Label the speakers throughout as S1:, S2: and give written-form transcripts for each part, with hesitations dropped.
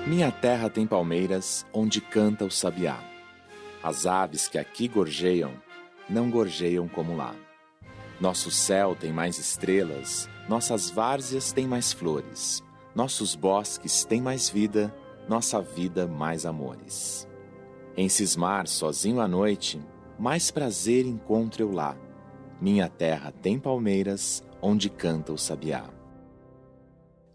S1: Minha terra tem palmeiras onde canta o sabiá. As aves que aqui gorjeiam, não gorjeiam como lá. Nosso céu tem mais estrelas, nossas várzeas têm mais flores. Nossos bosques têm mais vida, nossa vida mais amores. Em cismar sozinho à noite, mais prazer encontro eu lá. Minha terra tem palmeiras onde canta o sabiá.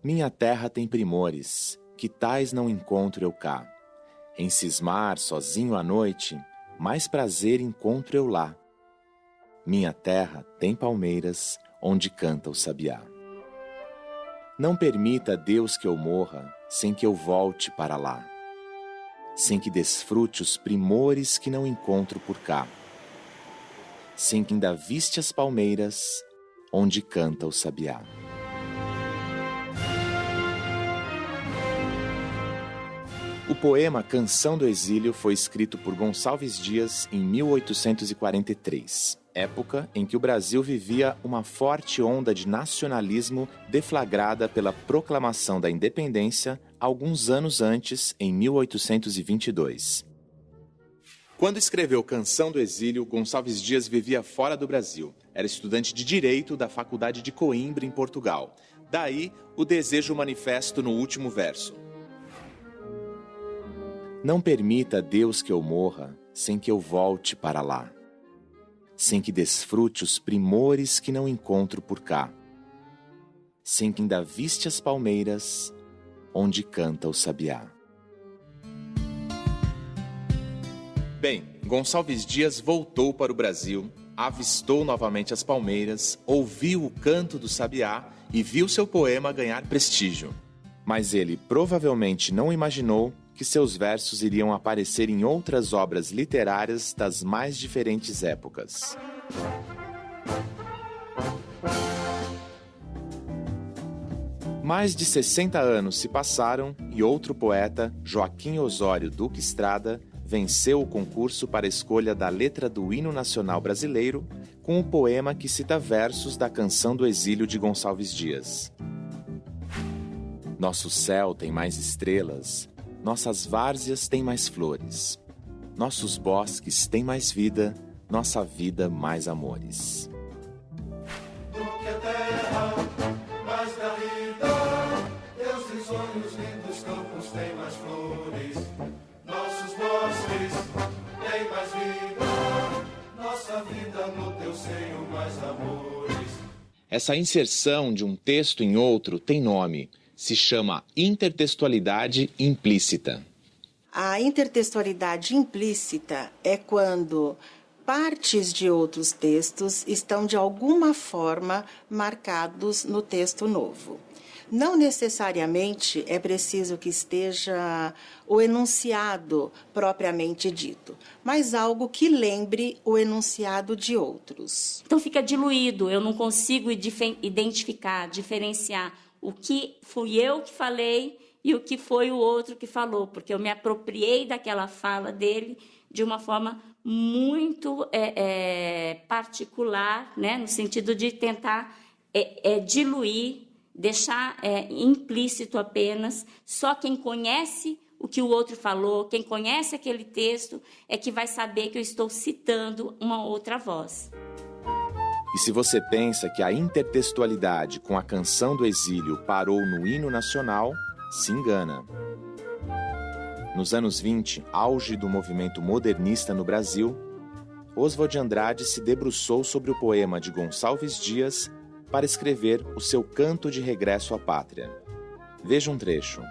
S1: Minha terra tem primores, que tais não encontro eu cá. Em cismar sozinho à noite, mais prazer encontro eu lá. Minha terra tem palmeiras onde canta o sabiá. Não permita, Deus, que eu morra sem que eu volte para lá, sem que desfrute os primores que não encontro por cá, sem que ainda viste as palmeiras onde canta o sabiá. O poema Canção do Exílio foi escrito por Gonçalves Dias em 1843, época em que o Brasil vivia uma forte onda de nacionalismo deflagrada pela proclamação da independência alguns anos antes, em 1822. Quando escreveu Canção do Exílio, Gonçalves Dias vivia fora do Brasil. Era estudante de Direito da Faculdade de Coimbra, em Portugal. Daí, o desejo manifesto no último verso. Não permita, Deus, que eu morra sem que eu volte para lá, sem que desfrute os primores que não encontro por cá, sem que ainda viste as palmeiras onde canta o sabiá. Bem, Gonçalves Dias voltou para o Brasil, avistou novamente as palmeiras, ouviu o canto do sabiá e viu seu poema ganhar prestígio. Mas ele provavelmente não imaginou que seus versos iriam aparecer em outras obras literárias das mais diferentes épocas. Mais de 60 anos se passaram e outro poeta, Joaquim Osório Duque Estrada, venceu o concurso para a escolha da letra do hino nacional brasileiro com o poema que cita versos da Canção do Exílio de Gonçalves Dias. Nosso céu tem mais estrelas, nossas várzeas têm mais flores. Nossos bosques têm mais vida, nossa vida mais amores.
S2: Do que a terra, mais garrida, Deus risonhos, lindos campos têm mais flores. Nossos bosques têm mais vida, nossa vida no teu seio mais amores.
S1: Essa inserção de um texto em outro tem nome. Se chama intertextualidade implícita.
S3: A intertextualidade implícita é quando partes de outros textos estão de alguma forma marcados no texto novo. Não necessariamente é preciso que esteja o enunciado propriamente dito, mas algo que lembre o enunciado de outros.
S4: Então fica diluído, eu não consigo identificar, diferenciar o que fui eu que falei e o que foi o outro que falou, porque eu me apropriei daquela fala dele de uma forma muito particular, né? No sentido de tentar diluir, deixar implícito apenas. Só quem conhece o que o outro falou, quem conhece aquele texto, é que vai saber que eu estou citando uma outra voz.
S1: E se você pensa que a intertextualidade com a Canção do Exílio parou no hino nacional, se engana. Nos anos 20, auge do movimento modernista no Brasil, Oswald de Andrade se debruçou sobre o poema de Gonçalves Dias para escrever o seu Canto de Regresso à Pátria. Veja um trecho.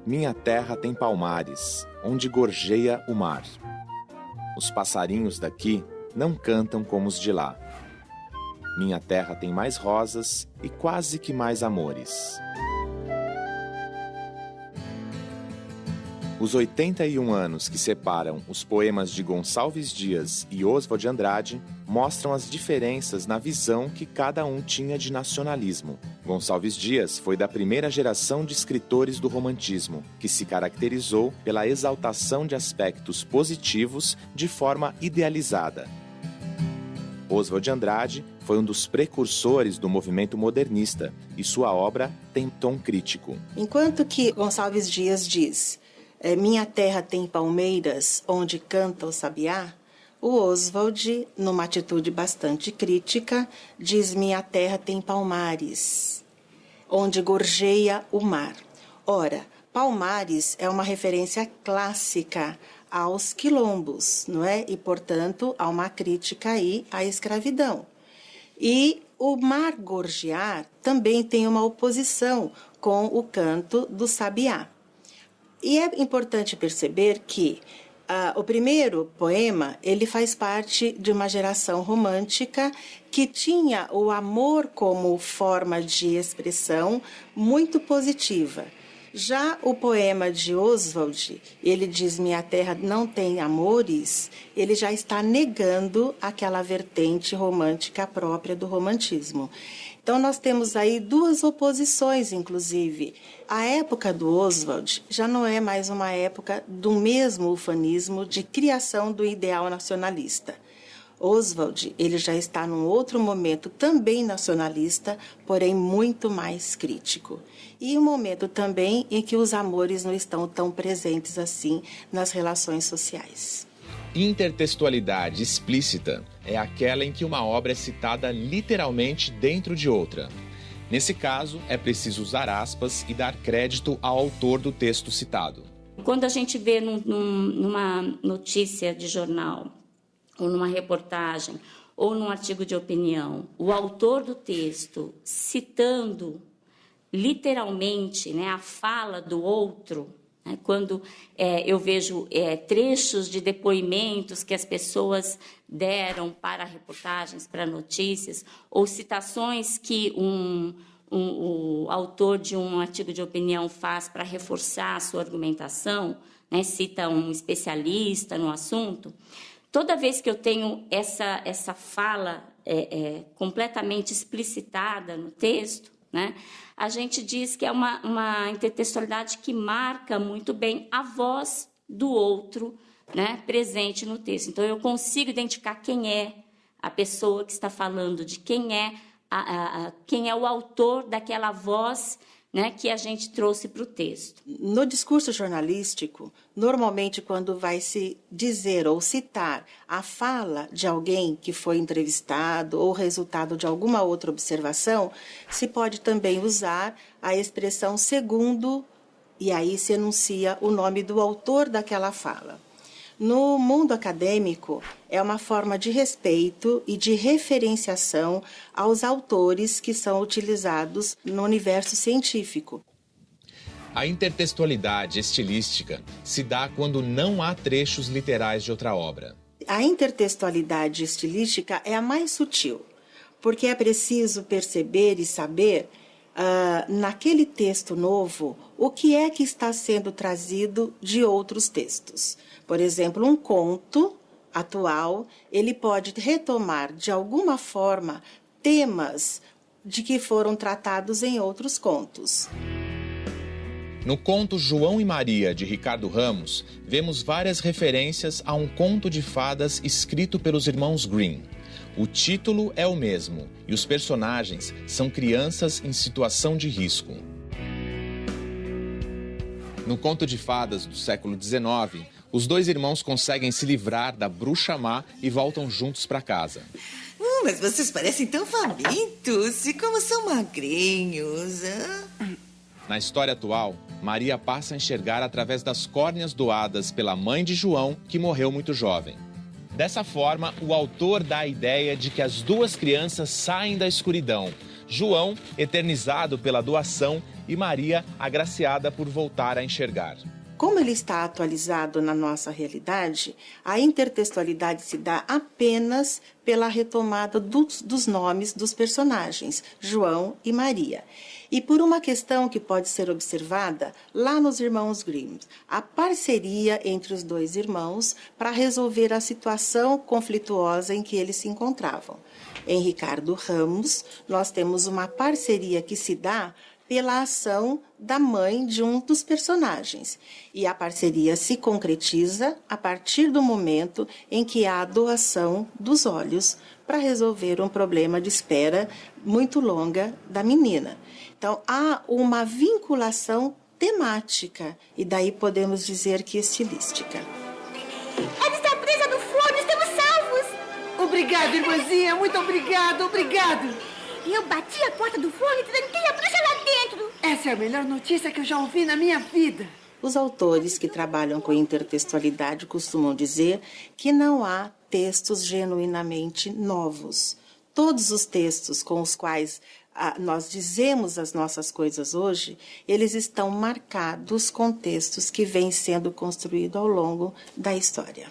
S1: Minha terra tem palmares, onde gorjeia o mar. Os passarinhos daqui não cantam como os de lá. Minha terra tem mais rosas e quase que mais amores. Os 81 anos que separam os poemas de Gonçalves Dias e Oswald de Andrade mostram as diferenças na visão que cada um tinha de nacionalismo. Gonçalves Dias foi da primeira geração de escritores do romantismo, que se caracterizou pela exaltação de aspectos positivos de forma idealizada. Oswald de Andrade foi um dos precursores do movimento modernista e sua obra tem tom crítico.
S3: Enquanto que Gonçalves Dias diz: minha terra tem palmeiras onde canta o sabiá, o Oswald, numa atitude bastante crítica, diz: minha terra tem palmares onde gorjeia o mar. Ora, Palmares é uma referência clássica aos quilombos, não é? E, portanto, há uma crítica aí à escravidão. E o mar gorjear também tem uma oposição com o canto do sabiá. E é importante perceber que o primeiro poema, ele faz parte de uma geração romântica que tinha o amor como forma de expressão muito positiva. Já o poema de Oswald, ele diz: minha terra não tem amores, ele já está negando aquela vertente romântica própria do romantismo. Então, nós temos aí duas oposições, inclusive. A época do Oswald já não é mais uma época do mesmo ufanismo de criação do ideal nacionalista. Oswald, ele já está num outro momento também nacionalista, porém muito mais crítico. E um momento também em que os amores não estão tão presentes assim nas relações sociais.
S1: Intertextualidade explícita é aquela em que uma obra é citada literalmente dentro de outra. Nesse caso, é preciso usar aspas e dar crédito ao autor do texto citado.
S4: Quando a gente vê numa notícia de jornal, ou numa reportagem, ou num artigo de opinião, o autor do texto citando literalmente, né, a fala do outro, né, quando eu vejo trechos de depoimentos que as pessoas deram para reportagens, para notícias, ou citações que o autor de um artigo de opinião faz para reforçar a sua argumentação, né, cita um especialista no assunto. Toda vez que eu tenho essa fala completamente explicitada no texto, né, a gente diz que é uma intertextualidade que marca muito bem a voz do outro, né, presente no texto. Então, eu consigo identificar quem é a pessoa que está falando, de quem é o autor daquela voz, né, que a gente trouxe para o texto.
S3: No discurso jornalístico, normalmente quando vai se dizer ou citar a fala de alguém que foi entrevistado ou resultado de alguma outra observação, se pode também usar a expressão segundo, e aí se enuncia o nome do autor daquela fala. No mundo acadêmico, é uma forma de respeito e de referenciação aos autores que são utilizados no universo científico.
S1: A intertextualidade estilística se dá quando não há trechos literais de outra obra.
S3: A intertextualidade estilística é a mais sutil, porque é preciso perceber e saber, naquele texto novo, o que é que está sendo trazido de outros textos. Por exemplo, um conto atual, ele pode retomar de alguma forma temas de que foram tratados em outros contos.
S1: No conto João e Maria, de Ricardo Ramos, vemos várias referências a um conto de fadas escrito pelos irmãos Grimm. O título é o mesmo e os personagens são crianças em situação de risco. No conto de fadas do século XIX, os dois irmãos conseguem se livrar da bruxa má e voltam juntos para casa.
S5: Mas vocês parecem tão famintos e como são magrinhos.
S1: Na história atual, Maria passa a enxergar através das córneas doadas pela mãe de João, que morreu muito jovem. Dessa forma, o autor dá a ideia de que as duas crianças saem da escuridão. João, eternizado pela doação, e Maria, agraciada por voltar a enxergar.
S3: Como ele está atualizado na nossa realidade, a intertextualidade se dá apenas pela retomada dos nomes dos personagens, João e Maria. E por uma questão que pode ser observada lá nos irmãos Grimm, a parceria entre os dois irmãos para resolver a situação conflituosa em que eles se encontravam. Em Ricardo Ramos, nós temos uma parceria que se dá pela ação da mãe de um dos personagens. E a parceria se concretiza a partir do momento em que há a doação dos olhos para resolver um problema de espera muito longa da menina. Então, há uma vinculação temática, e daí podemos dizer que estilística.
S6: Ela está presa no forno, estamos salvos!
S7: Obrigada, irmãzinha, muito obrigado.
S6: Eu bati a porta do forno e tranquei a bruxa lá dentro.
S7: Essa é a melhor notícia que eu já ouvi na minha vida.
S3: Os autores que trabalham com intertextualidade costumam dizer que não há textos genuinamente novos. Todos os textos com os quais nós dizemos as nossas coisas hoje, eles estão marcados com textos que vêm sendo construídos ao longo da história.